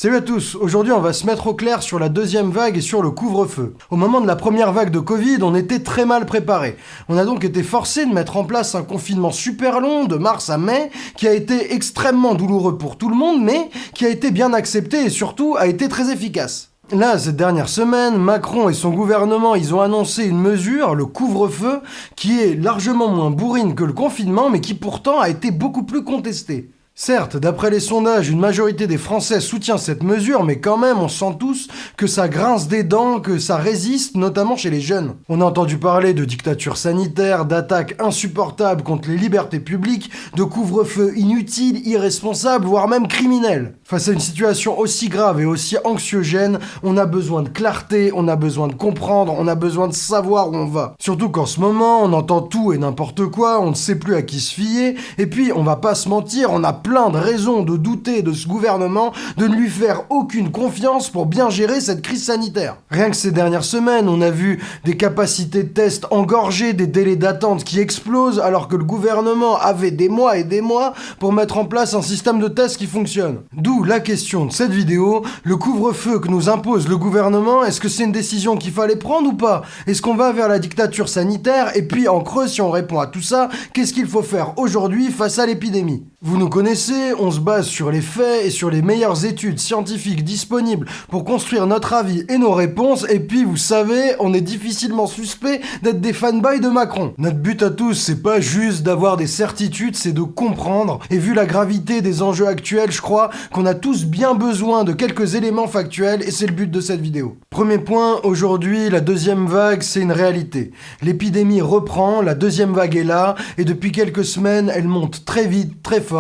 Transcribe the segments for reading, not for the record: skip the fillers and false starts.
Salut à tous, aujourd'hui on va se mettre au clair sur la deuxième vague et sur le couvre-feu. Au moment de la première vague de Covid, on était très mal préparé. On a donc été forcé de mettre en place un confinement super long, de mars à mai, qui a été extrêmement douloureux pour tout le monde, mais qui a été bien accepté et surtout a été très efficace. Là, cette dernière semaine, Macron et son gouvernement, ils ont annoncé une mesure, le couvre-feu, qui est largement moins bourrine que le confinement, mais qui pourtant a été beaucoup plus contestée. Certes, d'après les sondages, une majorité des Français soutient cette mesure, mais quand même, on sent tous que ça grince des dents, que ça résiste, notamment chez les jeunes. On a entendu parler de dictature sanitaire, d'attaques insupportables contre les libertés publiques, de couvre-feu inutile, irresponsable, voire même criminel. Face à une situation aussi grave et aussi anxiogène, on a besoin de clarté, on a besoin de comprendre, on a besoin de savoir où on va. Surtout qu'en ce moment, on entend tout et n'importe quoi, on ne sait plus à qui se fier, et puis, on va pas se mentir, on a plein de raisons de douter de ce gouvernement, de ne lui faire aucune confiance pour bien gérer cette crise sanitaire. Rien que ces dernières semaines, on a vu des capacités de test engorgées, des délais d'attente qui explosent, alors que le gouvernement avait des mois et des mois pour mettre en place un système de test qui fonctionne. D'où la question de cette vidéo, le couvre-feu que nous impose le gouvernement, est-ce que c'est une décision qu'il fallait prendre ou pas? Est-ce qu'on va vers la dictature sanitaire? Et puis en creux, si on répond à tout ça, qu'est-ce qu'il faut faire aujourd'hui face à l'épidémie? Vous nous connaissez, on se base sur les faits et sur les meilleures études scientifiques disponibles pour construire notre avis et nos réponses, et puis vous savez, on est difficilement suspect d'être des fanboys de Macron. Notre but à tous, c'est pas juste d'avoir des certitudes, c'est de comprendre, et vu la gravité des enjeux actuels, je crois qu'on a tous bien besoin de quelques éléments factuels, et c'est le but de cette vidéo. Premier point, aujourd'hui, la deuxième vague, c'est une réalité. L'épidémie reprend, la deuxième vague est là, et depuis quelques semaines, elle monte très vite, très fort.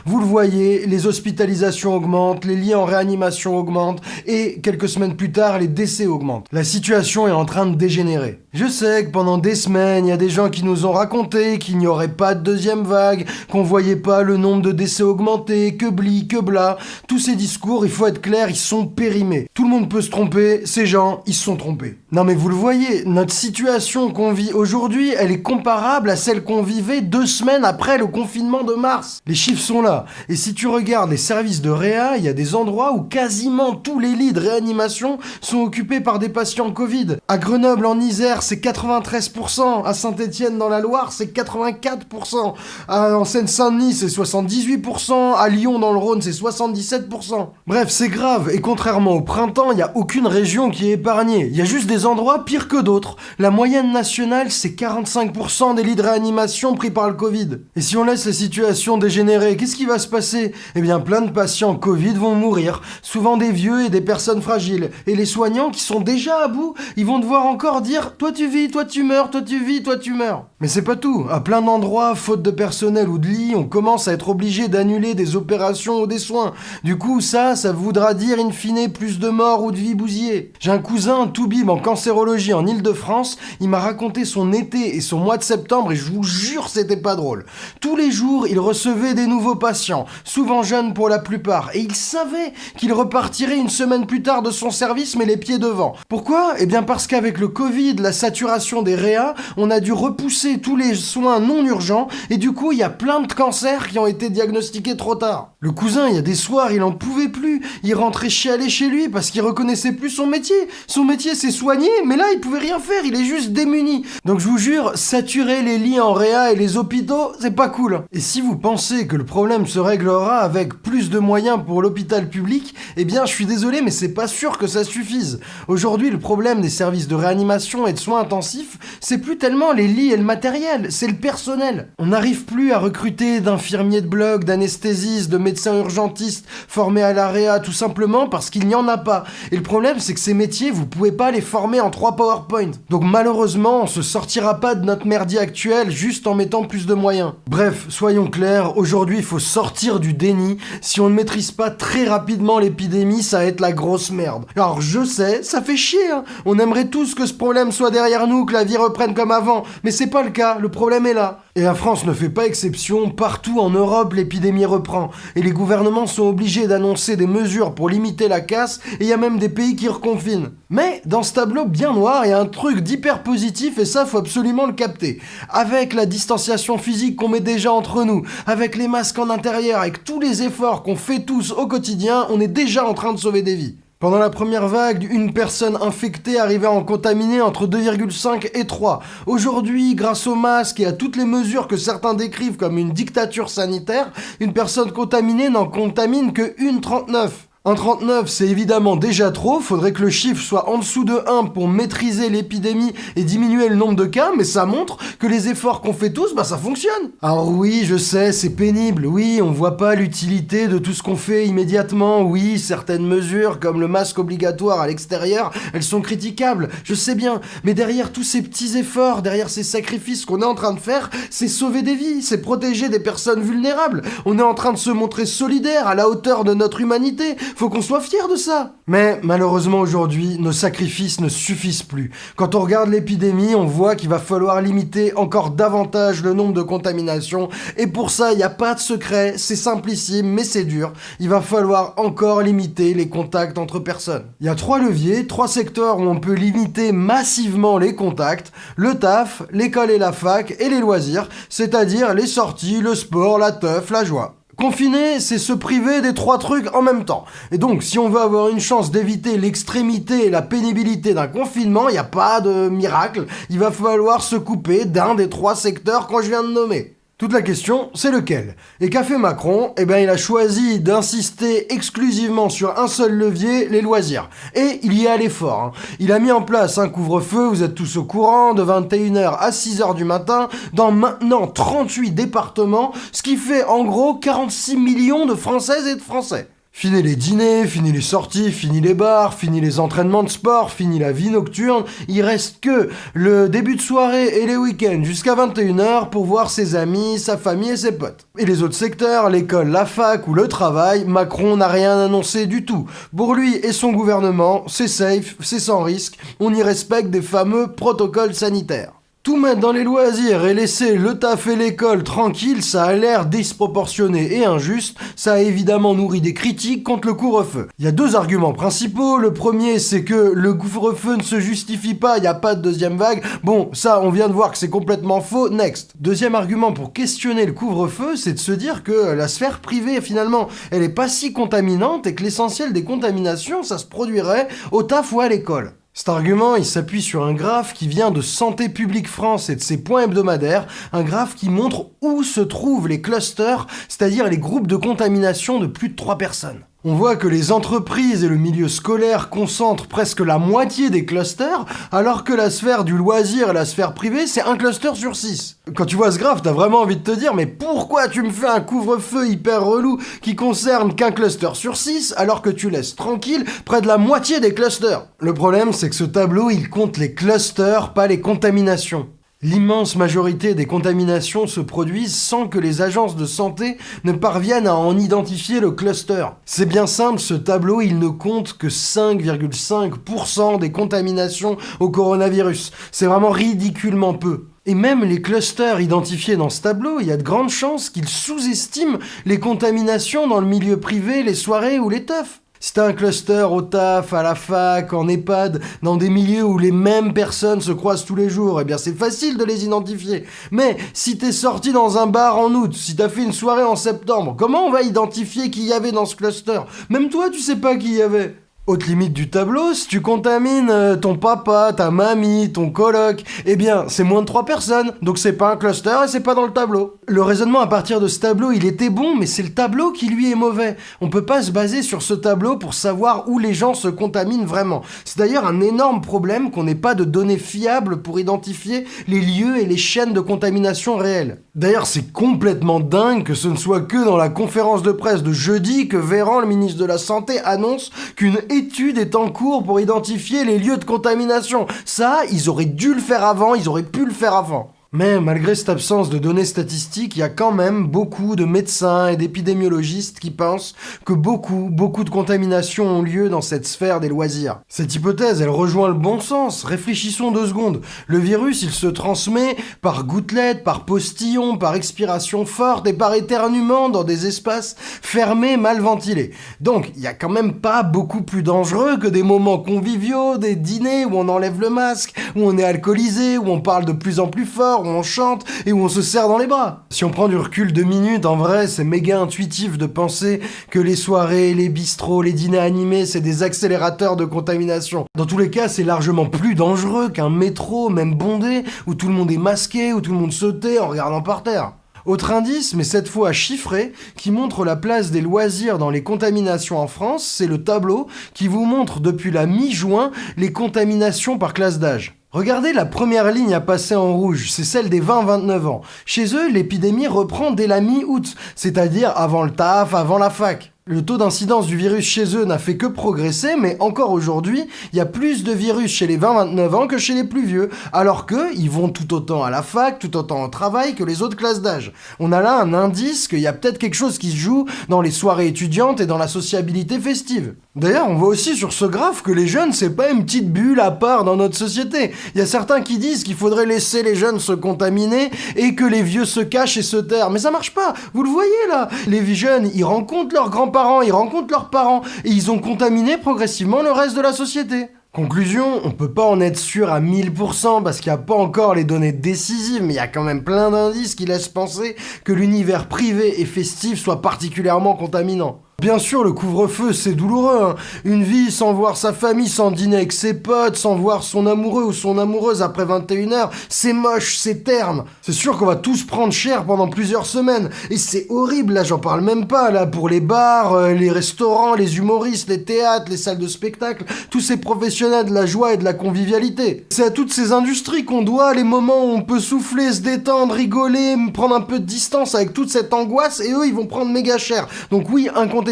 Vous le voyez, les hospitalisations augmentent, les lits en réanimation augmentent, et quelques semaines plus tard, les décès augmentent. La situation est en train de dégénérer. Je sais que pendant des semaines, il y a des gens qui nous ont raconté qu'il n'y aurait pas de deuxième vague, qu'on voyait pas le nombre de décès augmenter, que bli, que bla. Tous ces discours, il faut être clair, ils sont périmés. Tout le monde peut se tromper, ces gens, ils se sont trompés. Non mais vous le voyez, notre situation qu'on vit aujourd'hui, elle est comparable à celle qu'on vivait 2 semaines après le confinement de mars. Les chiffres sont là. Et si tu regardes les services de réa, il y a des endroits où quasiment tous les lits de réanimation sont occupés par des patients Covid. À Grenoble, en Isère, c'est 93%. À Saint-Étienne, dans la Loire, c'est 84%. En Seine-Saint-Denis, c'est 78%. À Lyon, dans le Rhône, c'est 77%. Bref, c'est grave. Et contrairement au printemps, il n'y a aucune région qui est épargnée. Il y a juste des endroits pires que d'autres. La moyenne nationale, c'est 45% des lits de réanimation pris par le Covid. Et si on laisse la situation dégénérer, qu'est-ce qui va se passer? Eh bien, plein de patients Covid vont mourir, souvent des vieux et des personnes fragiles. Et les soignants qui sont déjà à bout, ils vont devoir encore dire « Toi tu vis, toi tu meurs, toi tu vis, toi tu meurs ». Mais c'est pas tout. À plein d'endroits, faute de personnel ou de lits, on commence à être obligé d'annuler des opérations ou des soins. Du coup, ça voudra dire in fine plus de morts ou de vies bousillées. J'ai un cousin, toubib en cancérologie en Île-de-France, il m'a raconté son été et son mois de septembre et je vous jure, c'était pas drôle. Tous les jours, il recevait des nouveaux patients, souvent jeunes pour la plupart, et il savait qu'il repartirait une semaine plus tard de son service, mais les pieds devant. Pourquoi? Eh bien parce qu'avec le Covid, la saturation des réas, on a dû repousser tous les soins non urgents, et du coup, il y a plein de cancers qui ont été diagnostiqués trop tard. Le cousin, il y a des soirs, il en pouvait plus, il rentrait chialer chez lui parce qu'il reconnaissait plus son métier. Son métier, c'est soigner, mais là, il pouvait rien faire, il est juste démuni. Donc je vous jure, saturer les lits en réa et les hôpitaux, c'est pas cool. Et si vous pensez que le problème se réglera avec plus de moyens pour l'hôpital public, eh bien je suis désolé mais c'est pas sûr que ça suffise. Aujourd'hui le problème des services de réanimation et de soins intensifs, c'est plus tellement les lits et le matériel, c'est le personnel. On n'arrive plus à recruter d'infirmiers de bloc, d'anesthésistes, de médecins urgentistes formés à la réa tout simplement parce qu'il n'y en a pas. Et le problème c'est que ces métiers vous pouvez pas les former en 3 PowerPoint. Donc malheureusement on se sortira pas de notre merdier actuel juste en mettant plus de moyens. Bref, soyons clairs, aujourd'hui il faut sortir du déni. Si on ne maîtrise pas très rapidement l'épidémie, ça va être la grosse merde. Alors je sais, ça fait chier, hein. On aimerait tous que ce problème soit derrière nous, que la vie reprenne comme avant. Mais c'est pas le cas, le problème est là. Et la France ne fait pas exception, partout en Europe l'épidémie reprend. Et les gouvernements sont obligés d'annoncer des mesures pour limiter la casse, et il y a même des pays qui reconfinent. Mais dans ce tableau bien noir, il y a un truc d'hyper positif, et ça faut absolument le capter. Avec la distanciation physique qu'on met déjà entre nous, avec les masques en intérieur, avec tous les efforts qu'on fait tous au quotidien, on est déjà en train de sauver des vies. Pendant la première vague, une personne infectée arrivait à en contaminer entre 2,5 et 3. Aujourd'hui, grâce aux masques et à toutes les mesures que certains décrivent comme une dictature sanitaire, une personne contaminée n'en contamine que 1,39. 1,39, c'est évidemment déjà trop, faudrait que le chiffre soit en dessous de 1 pour maîtriser l'épidémie et diminuer le nombre de cas, mais ça montre que les efforts qu'on fait tous, ça fonctionne. Alors oui, je sais, c'est pénible, oui, on voit pas l'utilité de tout ce qu'on fait immédiatement, oui, certaines mesures, comme le masque obligatoire à l'extérieur, elles sont critiquables, je sais bien, mais derrière tous ces petits efforts, derrière ces sacrifices qu'on est en train de faire, c'est sauver des vies, c'est protéger des personnes vulnérables, on est en train de se montrer solidaire à la hauteur de notre humanité. Faut qu'on soit fiers de ça. Mais malheureusement aujourd'hui, nos sacrifices ne suffisent plus. Quand on regarde l'épidémie, on voit qu'il va falloir limiter encore davantage le nombre de contaminations. Et pour ça, il n'y a pas de secret, c'est simplissime, mais c'est dur. Il va falloir encore limiter les contacts entre personnes. Il y a 3 leviers, 3 secteurs où on peut limiter massivement les contacts. Le taf, l'école et la fac, et les loisirs, c'est-à-dire les sorties, le sport, la teuf, la joie. Confiner, c'est se priver des 3 trucs en même temps. Et donc, si on veut avoir une chance d'éviter l'extrémité et la pénibilité d'un confinement, il n'y a pas de miracle, il va falloir se couper d'un des 3 secteurs que je viens de nommer. Toute la question, c'est lequel? Et qu'a fait Macron? Eh ben, il a choisi d'insister exclusivement sur un seul levier, les loisirs. Et il y est allé fort, hein. Il a mis en place un couvre-feu, vous êtes tous au courant, de 21h à 6h du matin, dans maintenant 38 départements, ce qui fait en gros 46 millions de Françaises et de Français. Fini les dîners, fini les sorties, fini les bars, fini les entraînements de sport, fini la vie nocturne. Il reste que le début de soirée et les week-ends jusqu'à 21h pour voir ses amis, sa famille et ses potes. Et les autres secteurs, l'école, la fac ou le travail, Macron n'a rien annoncé du tout. Pour lui et son gouvernement, c'est safe, c'est sans risque, on y respecte des fameux protocoles sanitaires. Tout mettre dans les loisirs et laisser le taf et l'école tranquille, ça a l'air disproportionné et injuste, ça a évidemment nourri des critiques contre le couvre-feu. Il y a 2 arguments principaux, le premier c'est que le couvre-feu ne se justifie pas, il n'y a pas de deuxième vague, bon ça on vient de voir que c'est complètement faux, next. Deuxième argument pour questionner le couvre-feu, c'est de se dire que la sphère privée finalement, elle est pas si contaminante et que l'essentiel des contaminations, ça se produirait au taf ou à l'école. Cet argument, il s'appuie sur un graphe qui vient de Santé publique France et de ses points hebdomadaires, un graphe qui montre où se trouvent les clusters, c'est-à-dire les groupes de contamination de plus de 3 personnes. On voit que les entreprises et le milieu scolaire concentrent presque la moitié des clusters, alors que la sphère du loisir et la sphère privée, c'est un cluster sur 6. Quand tu vois ce graphe, t'as vraiment envie de te dire, mais pourquoi tu me fais un couvre-feu hyper relou qui concerne qu'un cluster sur 6, alors que tu laisses tranquille près de la moitié des clusters? Le problème, c'est que ce tableau, il compte les clusters, pas les contaminations. L'immense majorité des contaminations se produisent sans que les agences de santé ne parviennent à en identifier le cluster. C'est bien simple, ce tableau, il ne compte que 5,5% des contaminations au coronavirus. C'est vraiment ridiculement peu. Et même les clusters identifiés dans ce tableau, il y a de grandes chances qu'ils sous-estiment les contaminations dans le milieu privé, les soirées ou les teufs. Si t'as un cluster au taf, à la fac, en EHPAD, dans des milieux où les mêmes personnes se croisent tous les jours, eh bien c'est facile de les identifier. Mais si t'es sorti dans un bar en août, si t'as fait une soirée en septembre, comment on va identifier qui y avait dans ce cluster? Même toi, tu sais pas qui y avait. Autre limite du tableau, si tu contamines ton papa, ta mamie, ton coloc, eh bien, c'est moins de 3 personnes, donc c'est pas un cluster et c'est pas dans le tableau. Le raisonnement à partir de ce tableau, il était bon, mais c'est le tableau qui lui est mauvais. On peut pas se baser sur ce tableau pour savoir où les gens se contaminent vraiment. C'est d'ailleurs un énorme problème qu'on n'ait pas de données fiables pour identifier les lieux et les chaînes de contamination réelles. D'ailleurs, c'est complètement dingue que ce ne soit que dans la conférence de presse de jeudi que Véran, le ministre de la Santé, annonce qu'une étude est en cours pour identifier les lieux de contamination. Ça, ils auraient dû le faire avant, ils auraient pu le faire avant. Mais malgré cette absence de données statistiques, il y a quand même beaucoup de médecins et d'épidémiologistes qui pensent que beaucoup de contaminations ont lieu dans cette sphère des loisirs. Cette hypothèse, elle rejoint le bon sens. Réfléchissons 2 secondes. Le virus, il se transmet par gouttelettes, par postillons, par expiration forte et par éternuement dans des espaces fermés, mal ventilés. Donc, il y a quand même pas beaucoup plus dangereux que des moments conviviaux, des dîners où on enlève le masque, où on est alcoolisé, où on parle de plus en plus fort, où on chante et où on se serre dans les bras. Si on prend du recul 2 minutes, en vrai, c'est méga intuitif de penser que les soirées, les bistrots, les dîners animés, c'est des accélérateurs de contamination. Dans tous les cas, c'est largement plus dangereux qu'un métro, même bondé, où tout le monde est masqué, où tout le monde sautait en regardant par terre. Autre indice, mais cette fois chiffré, qui montre la place des loisirs dans les contaminations en France, c'est le tableau qui vous montre depuis la mi-juin les contaminations par classe d'âge. Regardez la première ligne à passer en rouge, c'est celle des 20-29 ans. Chez eux, l'épidémie reprend dès la mi-août, c'est-à-dire avant le taf, avant la fac. Le taux d'incidence du virus chez eux n'a fait que progresser, mais encore aujourd'hui, il y a plus de virus chez les 20-29 ans que chez les plus vieux, alors qu'ils vont tout autant à la fac, tout autant au travail que les autres classes d'âge. On a là un indice qu'il y a peut-être quelque chose qui se joue dans les soirées étudiantes et dans la sociabilité festive. D'ailleurs, on voit aussi sur ce graphe que les jeunes, c'est pas une petite bulle à part dans notre société. Il y a certains qui disent qu'il faudrait laisser les jeunes se contaminer et que les vieux se cachent et se tairent. Mais ça marche pas, vous le voyez là. Les jeunes, ils rencontrent leurs grands-parents, ils rencontrent leurs parents et ils ont contaminé progressivement le reste de la société. Conclusion, on peut pas en être sûr à 1000% parce qu'il n'y a pas encore les données décisives, mais il y a quand même plein d'indices qui laissent penser que l'univers privé et festif soit particulièrement contaminant. Bien sûr, le couvre-feu, c'est douloureux, hein. Une vie sans voir sa famille, sans dîner avec ses potes, sans voir son amoureux ou son amoureuse après 21h, c'est moche, c'est terne. C'est sûr qu'on va tous prendre cher pendant plusieurs semaines. Et c'est horrible, là, j'en parle même pas, là, pour les bars, les restaurants, les humoristes, les théâtres, les salles de spectacle, tous ces professionnels de la joie et de la convivialité. C'est à toutes ces industries qu'on doit les moments où on peut souffler, se détendre, rigoler, prendre un peu de distance avec toute cette angoisse, et eux, ils vont prendre méga cher. Donc oui, incontestablement,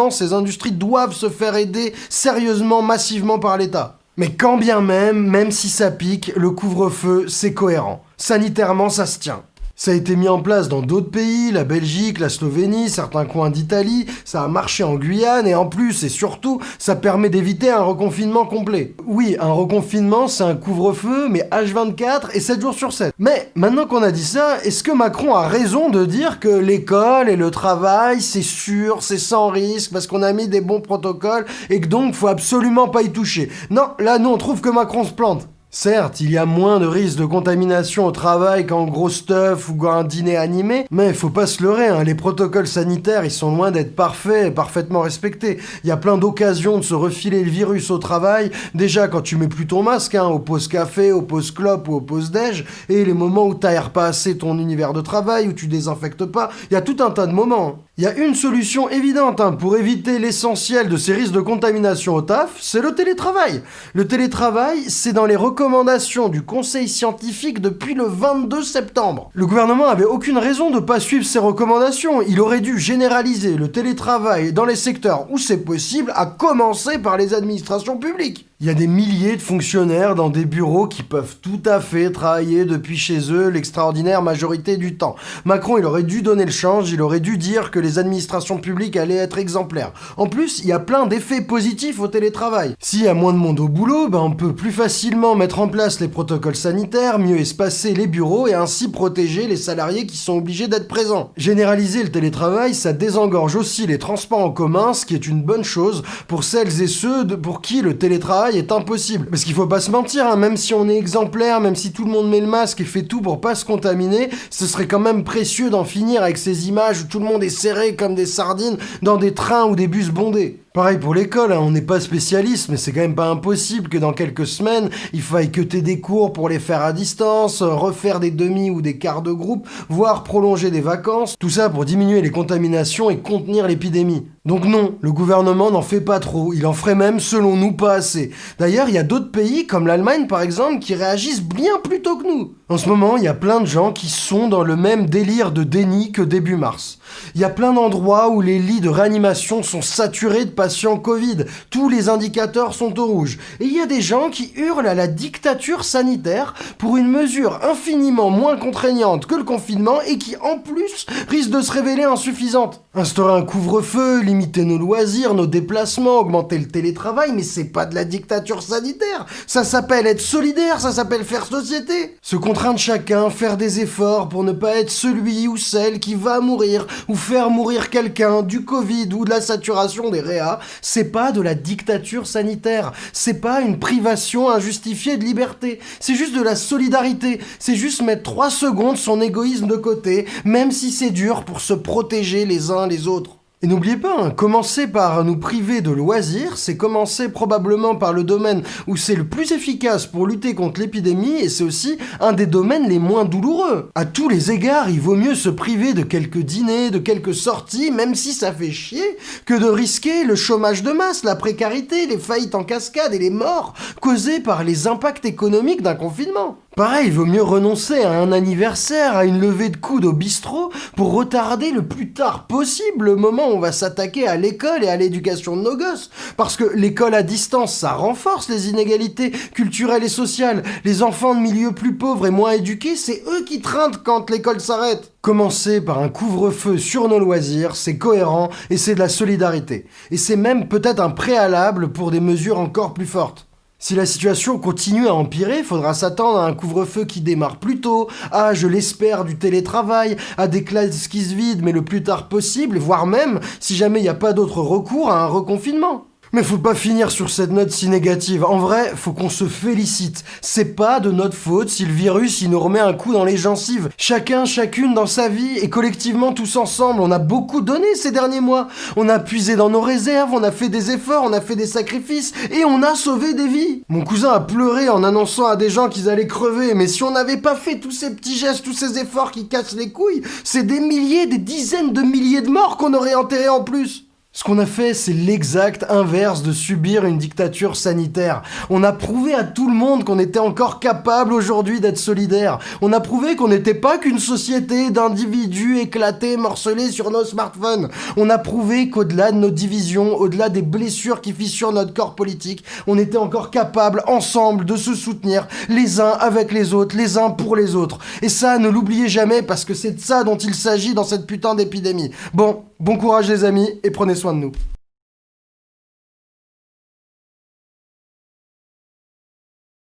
ces industries doivent se faire aider sérieusement, massivement par l'État. Mais quand bien même si ça pique, le couvre-feu, c'est cohérent. Sanitairement, ça se tient. Ça a été mis en place dans d'autres pays, la Belgique, la Slovénie, certains coins d'Italie, ça a marché en Guyane, et en plus et surtout, ça permet d'éviter un reconfinement complet. Oui, un reconfinement, c'est un couvre-feu, mais H24 et 7 jours sur 7. Mais maintenant qu'on a dit ça, est-ce que Macron a raison de dire que l'école et le travail, c'est sûr, c'est sans risque, parce qu'on a mis des bons protocoles, et que donc, faut absolument pas y toucher? Non, là, nous, on trouve que Macron se plante. Certes, il y a moins de risques de contamination au travail qu'en gros stuff ou un dîner animé, mais faut pas se leurrer, hein, les protocoles sanitaires, ils sont loin d'être parfaits et parfaitement respectés. Il y a plein d'occasions de se refiler le virus au travail, déjà quand tu mets plus ton masque, hein, aux pauses café, aux pauses clope ou aux pauses déj, et les moments où t'aères pas assez ton univers de travail, où tu désinfectes pas, il y a tout un tas de moments. Il y a une solution évidente pour éviter l'essentiel de ces risques de contamination au taf, c'est le télétravail. Le télétravail, c'est dans les recommandations du Conseil scientifique depuis le 22 septembre. Le gouvernement avait aucune raison de pas suivre ces recommandations. Il aurait dû généraliser le télétravail dans les secteurs où c'est possible, à commencer par les administrations publiques. Il y a des milliers de fonctionnaires dans des bureaux qui peuvent tout à fait travailler depuis chez eux l'extraordinaire majorité du temps. Macron, il aurait dû donner le change, il aurait dû dire que les administrations publiques allaient être exemplaires. En plus, il y a plein d'effets positifs au télétravail. S'il y a moins de monde au boulot, on peut plus facilement mettre en place les protocoles sanitaires, mieux espacer les bureaux et ainsi protéger les salariés qui sont obligés d'être présents. Généraliser le télétravail, ça désengorge aussi les transports en commun, ce qui est une bonne chose pour celles et ceux pour qui le télétravail est impossible. Parce qu'il faut pas se mentir, même si on est exemplaire, même si tout le monde met le masque et fait tout pour pas se contaminer, ce serait quand même précieux d'en finir avec ces images où tout le monde est serré comme des sardines dans des trains ou des bus bondés. Pareil pour l'école, on n'est pas spécialiste, mais c'est quand même pas impossible que dans quelques semaines, il faille cuter des cours pour les faire à distance, refaire des demi ou des quarts de groupe, voire prolonger des vacances, tout ça pour diminuer les contaminations et contenir l'épidémie. Donc non, le gouvernement n'en fait pas trop, il en ferait même selon nous pas assez. D'ailleurs, il y a d'autres pays, comme l'Allemagne par exemple, qui réagissent bien plus tôt que nous. En ce moment, il y a plein de gens qui sont dans le même délire de déni que début mars. Il y a plein d'endroits où les lits de réanimation sont saturés de patients Covid. Tous les indicateurs sont au rouge. Et il y a des gens qui hurlent à la dictature sanitaire pour une mesure infiniment moins contraignante que le confinement et qui, en plus, risque de se révéler insuffisante. Instaurer un couvre-feu, limiter nos loisirs, nos déplacements, augmenter le télétravail, mais c'est pas de la dictature sanitaire. Ça s'appelle être solidaire, ça s'appelle faire société. Se contraindre chacun, faire des efforts pour ne pas être celui ou celle qui va mourir ou faire mourir quelqu'un du Covid ou de la saturation des réas, c'est pas de la dictature sanitaire. C'est pas une privation injustifiée de liberté. C'est juste de la solidarité. C'est juste mettre 3 secondes son égoïsme de côté, même si c'est dur pour se protéger les uns les autres. Et n'oubliez pas, commencer par nous priver de loisirs, c'est commencer probablement par le domaine où c'est le plus efficace pour lutter contre l'épidémie et c'est aussi un des domaines les moins douloureux. À tous les égards, il vaut mieux se priver de quelques dîners, de quelques sorties, même si ça fait chier, que de risquer le chômage de masse, la précarité, les faillites en cascade et les morts causées par les impacts économiques d'un confinement. Pareil, il vaut mieux renoncer à un anniversaire, à une levée de coude au bistrot pour retarder le plus tard possible le moment où on va s'attaquer à l'école et à l'éducation de nos gosses. Parce que l'école à distance, ça renforce les inégalités culturelles et sociales. Les enfants de milieux plus pauvres et moins éduqués, c'est eux qui trinquent quand l'école s'arrête. Commencer par un couvre-feu sur nos loisirs, c'est cohérent et c'est de la solidarité. Et c'est même peut-être un préalable pour des mesures encore plus fortes. Si la situation continue à empirer, faudra s'attendre à un couvre-feu qui démarre plus tôt, à, je l'espère, du télétravail, à des classes qui se vident mais le plus tard possible, voire même, si jamais il n'y a pas d'autre recours, à un reconfinement. Mais faut pas finir sur cette note si négative. En vrai, faut qu'on se félicite. C'est pas de notre faute si le virus il nous remet un coup dans les gencives. Chacun, chacune dans sa vie et collectivement tous ensemble, on a beaucoup donné ces derniers mois. On a puisé dans nos réserves, on a fait des efforts, on a fait des sacrifices et on a sauvé des vies. Mon cousin a pleuré en annonçant à des gens qu'ils allaient crever, mais si on n'avait pas fait tous ces petits gestes, tous ces efforts qui cassent les couilles, c'est des milliers, des dizaines de milliers de morts qu'on aurait enterrés en plus. Ce qu'on a fait, c'est l'exact inverse de subir une dictature sanitaire. On a prouvé à tout le monde qu'on était encore capable aujourd'hui d'être solidaire. On a prouvé qu'on n'était pas qu'une société d'individus éclatés, morcelés sur nos smartphones. On a prouvé qu'au-delà de nos divisions, au-delà des blessures qui fissurent notre corps politique, on était encore capable, ensemble, de se soutenir, les uns avec les autres, les uns pour les autres. Et ça, ne l'oubliez jamais, parce que c'est de ça dont il s'agit dans cette putain d'épidémie. Bon courage les amis, et prenez soin de nous.